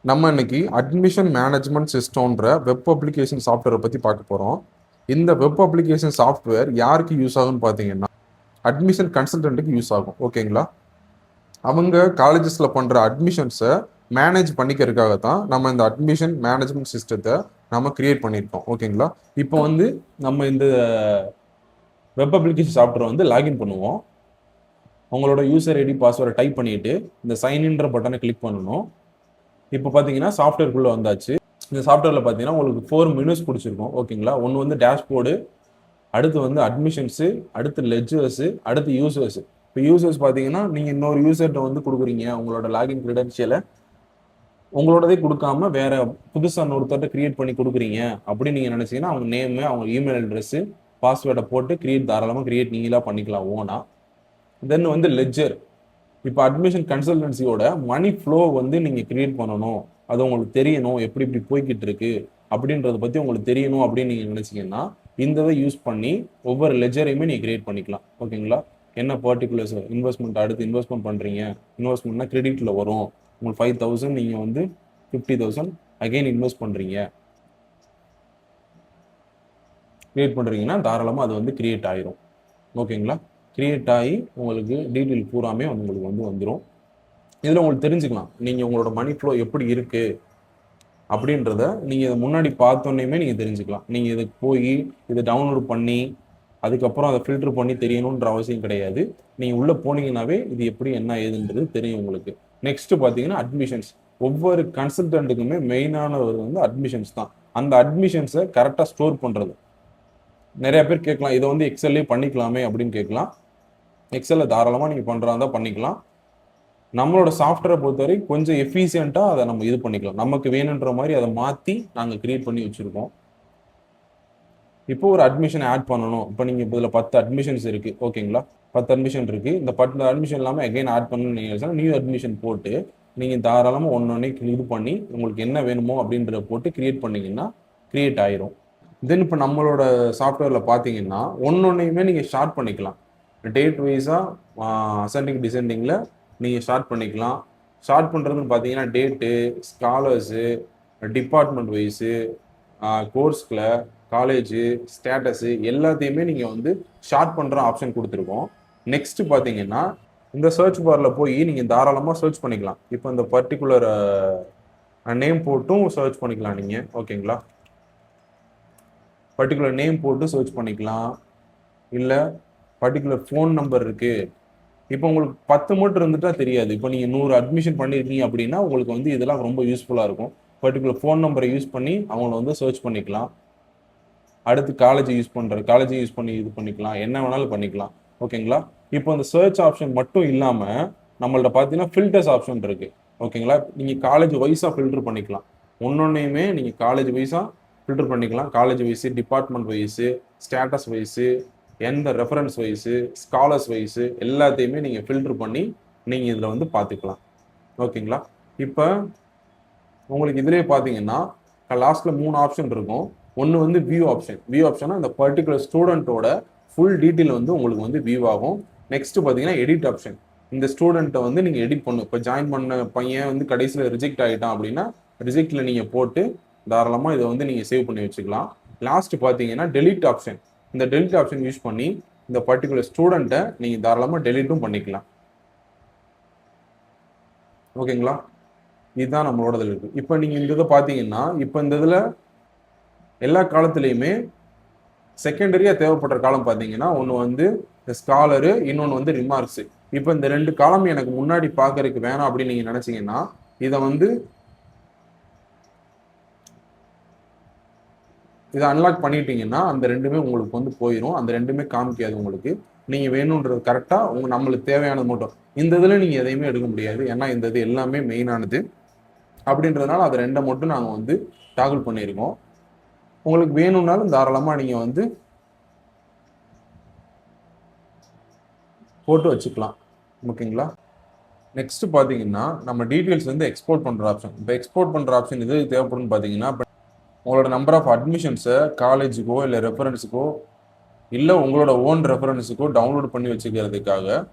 நம்ம இன்னைக்கு admission management சிஸ்டம்ன்ற web application சாஃப்ட்வேரை பற்றி பார்க்க போகிறோம். இந்த வெப் அப்ளிகேஷன் சாஃப்ட்வேர் யாருக்கு யூஸ் ஆகும்னு பார்த்தீங்கன்னா அட்மிஷன் கன்சல்டன்ட்டுக்கு யூஸ் ஆகும். ஓகேங்களா? அவங்க காலேஜஸில் பண்ணுற அட்மிஷன்ஸை மேனேஜ் பண்ணிக்கிறதுக்காக தான் நம்ம இந்த அட்மிஷன் மேனேஜ்மெண்ட் சிஸ்டத்தை நம்ம கிரியேட் பண்ணியிருக்கோம். ஓகேங்களா? இப்போ வந்து நம்ம இந்த வெப் அப்ளிகேஷன் சாஃப்ட்வேர் வந்து லாகின் பண்ணுவோம். உங்களோட யூசர் ஐடி பாஸ்வேர்டை டைப் பண்ணிட்டு இந்த சைன்இன்ற பட்டனை கிளிக் பண்ணணும். இப்போ பார்த்தீங்கன்னா சாஃப்ட்வேர்க்குள்ளே வந்தாச்சு. இந்த சாஃப்ட்வேரில் பார்த்தீங்கன்னா உங்களுக்கு 4 மெனுஸ் பிடிச்சிருக்கும். ஓகேங்களா? ஒன்று வந்து டேஷ்போர்டு, அடுத்து வந்து அட்மிஷன்ஸு, அடுத்து லெட்ஜர்ஸு, அடுத்து யூசர்ஸு. இப்போ யூசர்ஸ் பார்த்தீங்கன்னா நீங்கள் இன்னொரு யூசர்கிட்ட வந்து கொடுக்குறீங்க உங்களோட லாகின் க்ரெடென்ஷியலை, உங்களோடதே கொடுக்காம வேற புதுசாக இன்னொருத்தர்கிட்ட கிரியேட் பண்ணி கொடுக்குறீங்க அப்படின்னு நீங்கள் நினச்சிங்கன்னா அவங்க நேமு, அவங்க இமெயில் அட்ரெஸ்ஸு, பாஸ்வேர்டை போட்டு தாராளமாக கிரியேட் நீங்களாக பண்ணிக்கலாம் ஓனா. தென் வந்து லெட்ஜர். இப்போ அட்மிஷன் கன்சல்டன்சியோட மணி ஃப்ளோ வந்து நீங்கள் கிரியேட் பண்ணணும், அது உங்களுக்கு தெரியணும், எப்படி இப்படி போய்கிட்டு இருக்கு அப்படின்றத பற்றி உங்களுக்கு தெரியணும் அப்படின்னு நீங்கள் நினச்சிங்கன்னா இந்த இதை யூஸ் பண்ணி ஒவ்வொரு லெஜரையுமே நீங்கள் கிரியேட் பண்ணிக்கலாம். ஓகேங்களா? என்ன பர்டிகுலர்ஸ் இன்வெஸ்ட்மெண்ட், அடுத்து இன்வெஸ்ட்மெண்ட் பண்ணுறீங்க, இன்வெஸ்ட்மெண்ட்னா கிரெடிட்டில் வரும். உங்களுக்கு 5,000 நீங்கள் வந்து 50,000 அகெயின் இன்வெஸ்ட் பண்ணுறீங்கன்னா தாராளமாக அது வந்து கிரியேட் ஆயிரும். ஓகேங்களா? கிரியேட் ஆகி உங்களுக்கு டீட்டெயில் பூராமே உங்களுக்கு வந்து வந்துடும். இதில் உங்களுக்கு தெரிஞ்சுக்கலாம் நீங்கள் உங்களோட மணி ஃப்ளோ எப்படி இருக்குது அப்படின்றத நீங்கள் இதை முன்னாடி பார்த்தோன்னே நீங்கள் தெரிஞ்சுக்கலாம். நீங்கள் இதுக்கு போய் இதை டவுன்லோட் பண்ணி அதுக்கப்புறம் அதை ஃபில்டர் பண்ணி தெரியணுன்ற அவசியம் கிடையாது. நீங்கள் உள்ளே போனீங்கன்னாவே இது எப்படி என்ன ஏதுன்றது தெரியும் உங்களுக்கு. நெக்ஸ்ட்டு பார்த்தீங்கன்னா அட்மிஷன்ஸ். ஒவ்வொரு கன்சல்டன்ட்டுக்குமே மெயினானவர் வந்து அட்மிஷன்ஸ் தான். அந்த அட்மிஷன்ஸை கரெக்டாக ஸ்டோர் பண்ணுறது. நிறைய பேர் கேட்கலாம், இதை வந்து எக்ஸல்லே பண்ணிக்கலாமே அப்படின்னு கேட்கலாம். எக்ஸலில் தாராளமாக நீங்கள் பண்ணுறதா பண்ணிக்கலாம். நம்மளோட சாஃப்ட்வேரை பொறுத்தவரை கொஞ்சம் எஃபிஷியண்ட்டாக அதை நம்ம இது பண்ணிக்கலாம். நமக்கு வேணுன்ற மாதிரி அதை மாற்றி நாங்கள் கிரியேட் பண்ணி வச்சுருக்கோம். இப்போ ஒரு அட்மிஷன் ஆட் பண்ணணும். இப்போ நீங்கள் இதில் 10 அட்மிஷன்ஸ் இருக்குது. ஓகேங்களா? 10 அட்மிஷன் இருக்குது. இந்த 10 அட்மிஷன் இல்லாமல் எகைன் ஆட் பண்ணணும்னு நீங்கள் நியூ அட்மிஷன் போட்டு நீங்கள் தாராளமாக ஒன்று இது பண்ணி உங்களுக்கு என்ன வேணுமோ அப்படின்றத போட்டு கிரியேட் பண்ணிங்கன்னா கிரியேட் ஆயிரும். தென் இப்போ நம்மளோட சாஃப்ட்வேரில் பார்த்தீங்கன்னா ஒன்னொன்னையுமே நீங்கள் ஷார்ட் பண்ணிக்கலாம். டேட் வைஸாக அசெண்டிங் டிசெண்டிங்கில் நீங்கள் ஷார்ட் பண்ணிக்கலாம். ஷார்ட் பண்ணுறதுன்னு பார்த்தீங்கன்னா டேட்டு, ஸ்காலர்ஸு, டிபார்ட்மெண்ட் வைஸு, கோர்ஸில், காலேஜு, ஸ்டேட்டஸு எல்லாத்தையுமே நீங்கள் வந்து ஷார்ட் பண்ணுற ஆப்ஷன் கொடுத்துருக்கோம். நெக்ஸ்ட்டு பார்த்தீங்கன்னா இந்த சர்ச் பாரில் போய் நீங்கள் தாராளமாக சர்ச் பண்ணிக்கலாம். இப்போ இந்த பர்டிகுலர் நேம் போட்டும் சர்ச் பண்ணிக்கலாம் நீங்கள். ஓகேங்களா? பர்டிகுலர் நேம் போட்டு சர்ச் பண்ணிக்கலாம். இல்லை பர்டிகுலர் ஃபோன் நம்பர் இருக்குது. இப்போ உங்களுக்கு 10 மட்டும் இருந்துட்டா தெரியாது. இப்போ நீங்கள் 100 அட்மிஷன் பண்ணியிருக்கீங்க அப்படின்னா உங்களுக்கு வந்து இதெல்லாம் ரொம்ப யூஸ்ஃபுல்லாக இருக்கும். பர்டிகுலர் ஃபோன் நம்பரை யூஸ் பண்ணி அவங்கள வந்து சர்ச் பண்ணிக்கலாம். அடுத்து காலேஜ் யூஸ் பண்ணி இது பண்ணிக்கலாம். என்ன வேணாலும் பண்ணிக்கலாம். ஓகேங்களா? இப்போ அந்த சர்ச் ஆப்ஷன் மட்டும் இல்லாமல் நம்மள்ட்ட பார்த்தீங்கன்னா ஃபில்டர்ஸ் ஆப்ஷன் இருக்குது. ஓகேங்களா? நீங்கள் காலேஜ் வைஸாக ஃபில்டர் பண்ணிக்கலாம். ஒன்னொன்னையுமே நீங்கள் காலேஜ் வைஸாக ஃபில்டர் பண்ணிக்கலாம். College wise, department wise, status wise, எந்த ரெஃபரன்ஸ் வைஸு, ஸ்காலர்ஸ் வைஸு எல்லாத்தையுமே நீங்கள் ஃபில்டர் பண்ணி நீங்கள் இதில் வந்து பார்த்துக்கலாம். ஓகேங்களா? இப்போ உங்களுக்கு இதிலே பார்த்தீங்கன்னா லாஸ்ட்டில் 3 ஆப்ஷன் இருக்கும். ஒன்று வந்து வியூ ஆப்ஷன். வியூ ஆப்ஷனா இந்த பர்டிகுலர் ஸ்டூடெண்ட்டோட ஃபுல் டீட்டெயில் வந்து உங்களுக்கு வந்து வியூ ஆகும். நெக்ஸ்ட் பார்த்தீங்கன்னா எடிட் ஆப்ஷன். இந்த ஸ்டூடெண்ட்டை வந்து நீங்கள் எடிட் பண்ணணும். இப்போ ஜாயின் பண்ண பையன் வந்து கடைசியில் ரிஜெக்ட் ஆகிட்டான் அப்படின்னா ரிஜெக்டில் நீங்கள் போட்டு தாராளமாக இதை வந்து நீங்கள் சேவ் பண்ணி வச்சுக்கலாம். லாஸ்ட் பார்த்தீங்கன்னா டெலிட் ஆப்ஷன். இந்த டெலிட் ஆப்ஷன் யூஸ் பண்ணி இந்த பர்டிகுலர் ஸ்டூடெண்ட்டை நீங்கள் தாராளமாக டெலிட்டும் பண்ணிக்கலாம். ஓகேங்களா? இதுதான் நம்மளோட இதில் இருக்குது. இப்போ நீங்கள் இந்த இதை பார்த்தீங்கன்னா இப்போ இந்த இதில் எல்லா காலத்துலேயுமே செகண்டரியாக தேவைப்படுற காலம் பார்த்தீங்கன்னா ஒன்று வந்து ஸ்காலரு, இன்னொன்று வந்து ரிமார்க்ஸு. இப்போ இந்த 2 காலம் எனக்கு முன்னாடி பார்க்கறதுக்கு வேணாம் அப்படின்னு நீங்கள் நினச்சிங்கன்னா இதை அன்லாக் பண்ணிட்டீங்கன்னா அந்த 2மே உங்களுக்கு வந்து போயிடும். அந்த 2மே காமிக்காது உங்களுக்கு. நீங்கள் வேணுன்றது கரெக்டாக நம்மளுக்கு தேவையானது மட்டும். இந்த இதில் நீங்கள் எதையுமே எடுக்க முடியாது. ஏன்னா இந்த இது எல்லாமே மெயினானது அப்படின்றதுனால அதை 2 மட்டும் நாங்கள் வந்து டாகிள் பண்ணியிருக்கோம். உங்களுக்கு வேணும்னாலும் தாராளமாக நீங்கள் வந்து போட்டு வச்சுக்கலாம். ஓகேங்களா? நெக்ஸ்ட் பார்த்தீங்கன்னா நம்ம டீட்டெயில்ஸ் வந்து எக்ஸ்போர்ட் பண்ணுற ஆப்ஷன். இப்போ எக்ஸ்போர்ட் பண்ணுற ஆப்ஷன் இது தேவைப்படும் பார்த்தீங்கன்னா உங்களோட நம்பர் ஆஃப் அட்மிஷன்ஸை காலேஜுக்கோ இல்லை ரெஃபரன்ஸுக்கோ இல்லை உங்களோட ஓன் ரெஃபரன்ஸுக்கோ டவுன்லோட் பண்ணி வச்சுக்கிறதுக்காக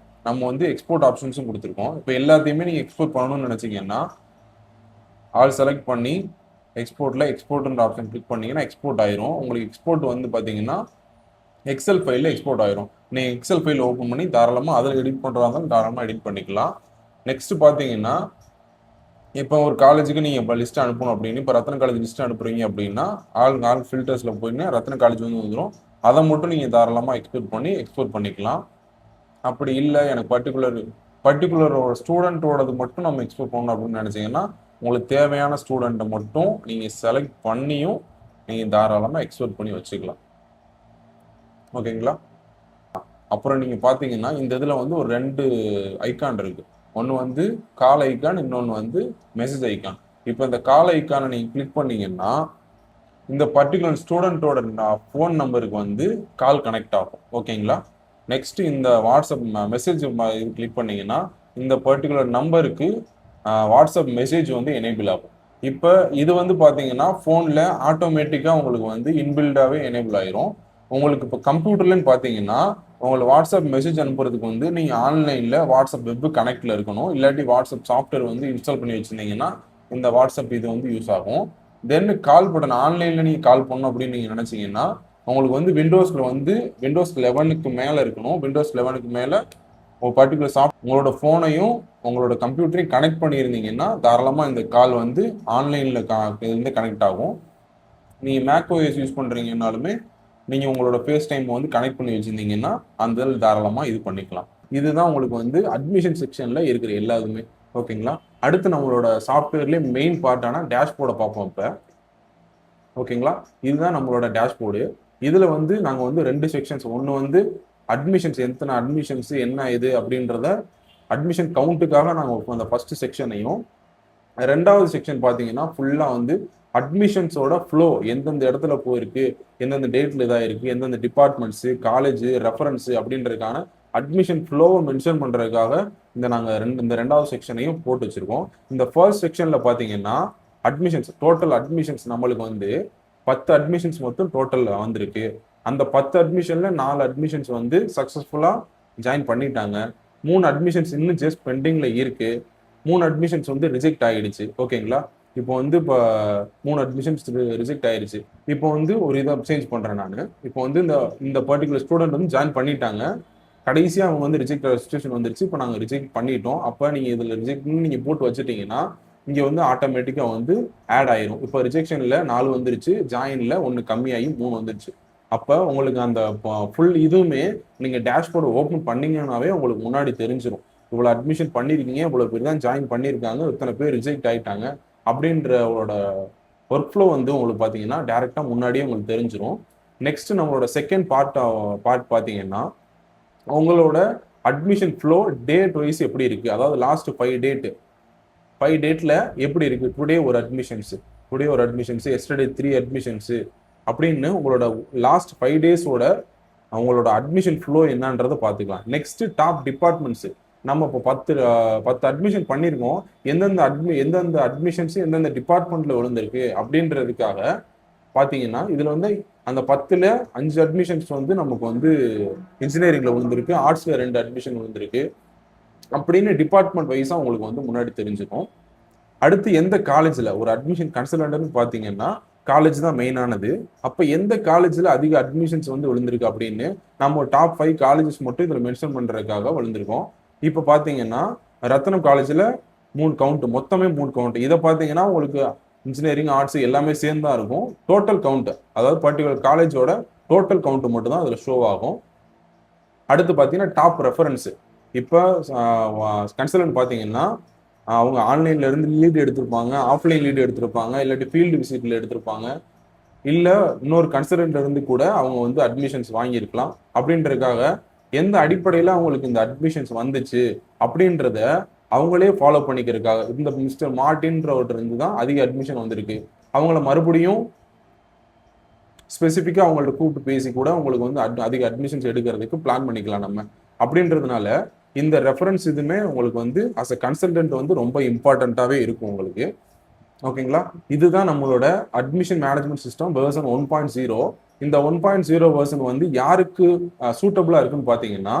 நம்ம வந்து எக்ஸ்போர்ட் ஆப்ஷன்ஸும் கொடுத்துருக்கோம். இப்போ எல்லாத்தையுமே நீங்கள் எக்ஸ்போர்ட் பண்ணணும்னு நினச்சிங்கன்னா ஆல் செலக்ட் பண்ணி எக்ஸ்போர்ட்ன்ற ஆப்ஷன் கிளிக் பண்ணீங்கன்னா எக்ஸ்போர்ட் ஆயிரும். உங்களுக்கு எக்ஸ்போர்ட் வந்து பார்த்தீங்கன்னா எக்ஸல் ஃபைலில் எக்ஸ்போர்ட் ஆயிரும். நீங்கள் எக்ஸல் ஃபைல் ஓப்பன் பண்ணி தாராளமாக அதில் எடிட் பண்ணுறதா இருந்தாலும் தாராளமாக எடிட் பண்ணிக்கலாம். நெக்ஸ்ட் பார்த்தீங்கன்னா இப்போ ஒரு காலேஜுக்கு நீங்கள் இப்போ லிஸ்ட் அனுப்பணும் அப்படின்னு இப்போ ரத்ன காலேஜ் லிஸ்ட் அனுப்புறீங்க அப்படின்னா ஆல் ஃபில்டர்ஸில் போயிட்டு ரத்ன காலேஜ் வந்து வந்துடும். அதை மட்டும் நீங்கள் தாராளமாக எக்ஸ்போர்ட் பண்ணிக்கலாம். அப்படி இல்லை எனக்கு பர்டிகுலர் ஸ்டூடெண்ட்டோடது மட்டும் நம்ம எக்ஸ்போர்ட் பண்ணணும் அப்படின்னு நினச்சிங்கன்னா உங்களுக்கு தேவையான ஸ்டூடெண்ட்டை மட்டும் நீங்கள் செலக்ட் பண்ணியும் நீங்கள் தாராளமாக எக்ஸ்போர்ட் பண்ணி வச்சுக்கலாம். ஓகேங்களா? அப்புறம் நீங்கள் பார்த்தீங்கன்னா இந்த இதில் வந்து ஒரு 2 ஐக்கான் இருக்குது. ஒன்று வந்து கால் ஐக்கான், இன்னொன்று வந்து மெசேஜ் ஐக்கான். இப்போ இந்த கால் ஐக்கானை நீங்கள் கிளிக் பண்ணீங்கன்னா இந்த பர்டிகுலர் ஸ்டூடெண்ட்டோட ஃபோன் நம்பருக்கு வந்து கால் கனெக்ட் ஆகும். ஓகேங்களா? நெக்ஸ்ட் இந்த வாட்ஸ்அப் மெசேஜ் கிளிக் பண்ணீங்கன்னா இந்த பர்டிகுலர் நம்பருக்கு வாட்ஸ்அப் மெசேஜ் வந்து எனேபிள் ஆகும். இப்போ இது வந்து பார்த்தீங்கன்னா ஃபோனில் ஆட்டோமேட்டிக்காக உங்களுக்கு வந்து இன்பில்டாகவே எனேபிள் ஆயிரும். உங்களுக்கு இப்போ கம்ப்யூட்டர்லன்னு பார்த்தீங்கன்னா உங்களுக்கு வாட்ஸ்அப் மெசேஜ் அனுப்புறதுக்கு வந்து நீங்கள் ஆன்லைனில் வாட்ஸ்அப் வெப் கனெக்டில் இருக்கணும். இல்லாட்டி வாட்ஸ்அப் சாஃப்ட்வேர் வந்து இன்ஸ்டால் பண்ணி வச்சுருந்தீங்கன்னா இந்த வாட்ஸ்அப் இது வந்து யூஸ் ஆகும். தென் கால் பட்டன் ஆன்லைனில் நீங்கள் கால் பண்ணணும் அப்படின்னு நீங்கள் நினச்சிங்கன்னா உங்களுக்கு வந்து விண்டோஸ் 11க்கு மேலே இருக்கணும். விண்டோஸ் 11க்கு மேலே ஒரு பர்டிகுலர் உங்களோட ஃபோனையும் உங்களோட கம்ப்யூட்டரையும் கனெக்ட் பண்ணியிருந்தீங்கன்னா தாராளமாக இந்த கால் வந்து ஆன்லைனில் இருந்து கனெக்ட் ஆகும். நீங்கள் மேக்ஓஎஸ் யூஸ் பண்ணுறீங்கன்னாலுமே நீங்கள் உங்களோட ஃபேஸ் டைம் வந்து கனெக்ட் பண்ணி வச்சுருந்தீங்கன்னா அந்த தாராளமாக இது பண்ணிக்கலாம். இதுதான் உங்களுக்கு வந்து அட்மிஷன் செக்ஷனில் இருக்கிற எல்லாத்துமே. ஓகேங்களா? அடுத்து நம்மளோட சாஃப்ட்வேர்லேயே மெயின் பார்ட்டான டேஷ்போர்டை பார்ப்போம் இப்போ. ஓகேங்களா? இதுதான் நம்மளோட டேஷ்போர்டு. இதில் வந்து நாங்கள் வந்து 2 செக்ஷன்ஸ், ஒன்று வந்து அட்மிஷன்ஸ், எத்தனை அட்மிஷன்ஸ் என்ன இது அப்படின்றத அட்மிஷன் கவுண்ட்டுக்காக நாங்கள் அந்த ஃபர்ஸ்ட் செக்ஷனையும், 2வது செக்ஷன் பார்த்தீங்கன்னா ஃபுல்லாக வந்து அட்மிஷன்ஸோட ஃப்ளோ எந்தெந்த இடத்துல போயிருக்கு, எந்தெந்த டேட்டில் இதாக இருக்குது, எந்தெந்த டிபார்ட்மெண்ட்ஸு, காலேஜு, ரெஃபரன்ஸு அப்படின்றதுக்கான அட்மிஷன் ஃப்ளோவை மென்ஷன் பண்ணுறதுக்காக இந்த 2வது செக்ஷனையும் போட்டு வச்சுருக்கோம். இந்த ஃபர்ஸ்ட் செக்ஷனில் பார்த்தீங்கன்னா டோட்டல் அட்மிஷன்ஸ் நம்மளுக்கு வந்து 10 அட்மிஷன்ஸ் மொத்தம் டோட்டல் வந்திருக்கு. அந்த 10 அட்மிஷனில் 4 அட்மிஷன்ஸ் வந்து சக்ஸஸ்ஃபுல்லாக ஜாயின் பண்ணிட்டாங்க. 3 அட்மிஷன்ஸ் இன்னும் ஜஸ்ட் பெண்டிங்கில் இருக்குது. 3 அட்மிஷன்ஸ் வந்து ரிஜெக்ட் ஆகிடுச்சு. ஓகேங்களா? இப்போ வந்து 3 அட்மிஷன்ஸ் ரிஜெக்ட் ஆயிடுச்சு. இப்போ வந்து ஒரு இதை சேஞ்ச் பண்ணுறேன் நான். இப்போ வந்து இந்த பர்டிகுலர் ஸ்டூடெண்ட் வந்து ஜாயின் பண்ணிட்டாங்க. கடைசியாக அவங்க வந்து ரிஜெக்ட் சுச்சுவேஷன் வந்துருச்சு. இப்போ நாங்கள் ரிஜெக்ட் பண்ணிட்டோம். அப்போ நீங்கள் இதில் ரிஜெக்ட்னு நீங்கள் போட்டு வச்சுட்டீங்கன்னா இங்கே வந்து ஆட்டோமேட்டிக்காக வந்து ஆட் ஆயிரும். இப்போ ரிஜெக்ஷனில் 4 வந்துருச்சு, ஜாயினில் 1 கம்மியாகி 3 வந்துருச்சு. அப்போ உங்களுக்கு அந்த ஃபுல் இதுவுமே நீங்கள் டேஷ்போர்டு ஓப்பன் பண்ணீங்கன்னாவே உங்களுக்கு முன்னாடி தெரிஞ்சிடும். இவ்வளோ அட்மிஷன் பண்ணியிருக்கீங்க, இவ்வளோ பேர் தான் ஜாயின் பண்ணியிருக்காங்க, இத்தனை பேர் ரிஜெக்ட் ஆகிட்டாங்க அப்படின்றவோட ஒர்க் ஃப்ளோ வந்து உங்களுக்கு பார்த்தீங்கன்னா டேரெக்டாக முன்னாடியே உங்களுக்கு தெரிஞ்சிடும். நெக்ஸ்ட் நம்மளோட செகண்ட் பார்ட் பார்த்தீங்கன்னா உங்களோட அட்மிஷன் ஃப்ளோ டேட் வைஸ் எப்படி இருக்குது, அதாவது லாஸ்ட் 5 டேட்டில் எப்படி இருக்குது. டுடே ஒரு அட்மிஷன்ஸு, எஸ்டர்டே 3 அட்மிஷன்ஸு அப்படின்னு உங்களோட லாஸ்ட் 5 டேஸோட அவங்களோட அட்மிஷன் ஃப்ளோ என்னன்றதை பார்த்துக்கலாம். நெக்ஸ்ட் டாப் டிபார்ட்மெண்ட்ஸு, நம்ம இப்போ 10 அட்மிஷன் பண்ணியிருக்கோம், எந்தெந்த அட்மிஷன்ஸு எந்தெந்த டிபார்ட்மெண்ட்டில் விழுந்திருக்கு அப்படின்றதுக்காக பார்த்தீங்கன்னா இதில் வந்து அந்த 10ல் 5 அட்மிஷன்ஸ் வந்து நமக்கு வந்து இன்ஜினியரிங்கில் விழுந்திருக்கு, ஆர்ட்ஸில் 2 அட்மிஷன் விழுந்திருக்கு அப்படின்னு டிபார்ட்மெண்ட் வைஸாக உங்களுக்கு வந்து முன்னாடி தெரிஞ்சுக்கும். அடுத்து எந்த காலேஜில் ஒரு அட்மிஷன் கன்சல்டன்ட்னு பார்த்தீங்கன்னா காலேஜ் தான் மெயினானது. அப்போ எந்த காலேஜில் அதிக அட்மிஷன்ஸ் வந்து விழுந்திருக்கு அப்படின்னு நம்ம டாப் 5 காலேஜஸ் மட்டும் இதில் மென்ஷன் பண்ணுறதுக்காக விழுந்திருக்கோம். இப்போ பார்த்தீங்கன்னா ரத்னம் காலேஜில் 3 கவுண்ட், மொத்தமே 3 கவுண்ட். இதை பார்த்தீங்கன்னா உங்களுக்கு இன்ஜினியரிங், ஆர்ட்ஸ் எல்லாமே சேர்ந்து தான் இருக்கும். டோட்டல் கவுண்ட், அதாவது பர்டிகுலர் காலேஜோட டோட்டல் கவுண்ட் மட்டும் தான் அதில் ஷோ ஆகும். அடுத்து பார்த்தீங்கன்னா டாப் ரெஃபரன்ஸு. இப்போ கன்சல்டன்ட் பார்த்தீங்கன்னா அவங்க ஆன்லைன்ல இருந்து லீடு எடுத்திருப்பாங்க, ஆஃப்லைன் லீடு எடுத்திருப்பாங்க, இல்லாட்டி ஃபீல்டு விசிட்ல எடுத்திருப்பாங்க, இல்லை இன்னொரு கன்சல்டன்ட்ல இருந்து கூட அவங்க வந்து அட்மிஷன்ஸ் வாங்கியிருக்கலாம். அப்படின்றதுக்காக எந்த அடிப்படையில் அவங்களுக்கு இந்த அட்மிஷன்ஸ் வந்துச்சு அப்படின்றத அவங்களே ஃபாலோ பண்ணிக்கிறதுக்காக இந்த மிஸ்டர் மார்டின்றவர்கிட்ட இருந்து தான் அதிக அட்மிஷன் வந்திருக்கு. அவங்கள மறுபடியும் ஸ்பெசிஃபிக்காக அவங்கள்ட்ட கூப்பிட்டு பேசி கூட உங்களுக்கு வந்து அதிக அட்மிஷன்ஸ் எடுக்கிறதுக்கு பிளான் பண்ணிக்கலாம் நம்ம. அப்படின்றதுனால இந்த ரெஃபரன்ஸ் இதுவுமே உங்களுக்கு வந்து அஸ் அ கன்சல்டன்ட் வந்து ரொம்ப இம்பார்ட்டண்ட்டாகவே இருக்கும் உங்களுக்கு. ஓகேங்களா? இதுதான் நம்மளோட அட்மிஷன் மேனேஜ்மெண்ட் சிஸ்டம் வெர்ஷன் 1.0. இந்த 1.0 வெர்ஷன் வந்து யாருக்கு சூட்டபிளாக இருக்குன்னு பார்த்தீங்கன்னா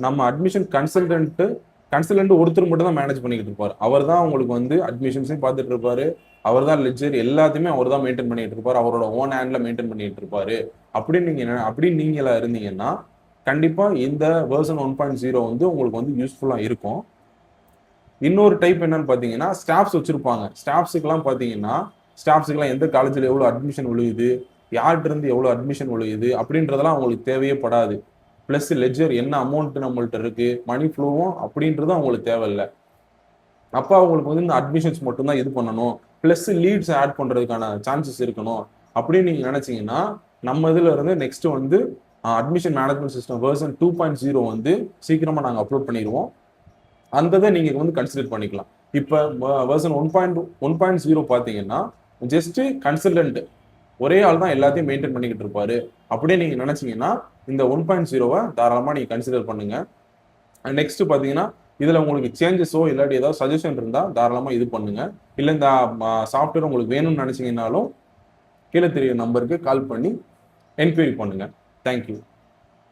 நம்ம அட்மிஷன் கன்சல்டன்ட்டு கன்சல்டன்ட் ஒருத்தர் மட்டும் தான் மேனேஜ் பண்ணிக்கிட்டு இருப்பாரு. அவர் தான் உங்களுக்கு வந்து அட்மிஷன்ஸையும் பார்த்துட்டு இருப்பாரு, அவர் தான் லெட்ஜர் எல்லாத்தையுமே அவர் தான் மெயின்டைன் பண்ணிட்டு இருப்பாரு, அவரோட ஓன் ஹேண்ட்ல மெயின்டைன் பண்ணிட்டு இருப்பாரு. அப்படின்னு நீங்களா இருந்தீங்கன்னா கண்டிப்பா இந்த வெர்ஷன் 1.0 வந்து உங்களுக்கு வந்து யூஸ்ஃபுல்லா இருக்கும். இன்னொரு டைப் என்னன்னு பாத்தீங்கன்னா ஸ்டாஃப்ஸ் வச்சிருப்பாங்க. ஸ்டாஃப்ஸுக்கெல்லாம் பாத்தீங்கன்னா ஸ்டாஃப்ஸுக்கெல்லாம் எந்த காலேஜ்ல எவ்வளவு அட்மிஷன் விழுகுது, யார்கிட்ட இருந்து எவ்வளவு அட்மிஷன் விழுகுது அப்படின்றதெல்லாம் அவங்களுக்கு தேவையே படாது. பிளஸ் லெட்ஜர் என்ன அமௌண்ட் நம்மள்ட்ட இருக்கு, மணி ஃப்ளோவும் அப்படின்றது அவங்களுக்கு தேவையில்லை. அப்போ அவங்களுக்கு வந்து இந்த அட்மிஷன்ஸ் மட்டும்தான் இது பண்ணணும், பிளஸ் லீட்ஸ் ஆட் பண்றதுக்கான சான்சஸ் இருக்கணும் அப்படின்னு நீங்க நினைச்சீங்கன்னா நம்ம இதுல இருந்து நெக்ஸ்ட் வந்து அட்மிஷன் மேனேஜ்மெண்ட் சிஸ்டம் வெர்ஷன் 2.0 வந்து சீக்கிரமா நாங்கள் அப்லோட் பண்ணிடுவோம். அந்த இதை நீங்க வந்து கன்சிடர் பண்ணிக்கலாம். இப்போ வெர்ஷன் 1.0 பார்த்தீங்கன்னா ஜஸ்ட் கன்சல்டன்ட் ஒரே ஆள் தான் எல்லாத்தையும் மெயின்டைன் பண்ணிக்கிட்டு இருப்பாரு அப்படியே நீங்க நினைச்சீங்கன்னா இந்த 1.0 தாராளமா நீங்க கன்சிடர் பண்ணுங்க. நெக்ஸ்ட் பாத்தீங்கன்னா இதுல உங்களுக்கு சேஞ்சஸோ இல்லாட்டி ஏதாவது சஜஷன் இருந்தா தாராளமா இது பண்ணுங்க. இல்ல இந்த சாஃப்ட்வேர் உங்களுக்கு வேணும்னு நினைச்சீங்கன்னாலும் கீழே தெரிய நம்பருக்கு கால் பண்ணி என்கொயரி பண்ணுங்க. தேங்க்யூ.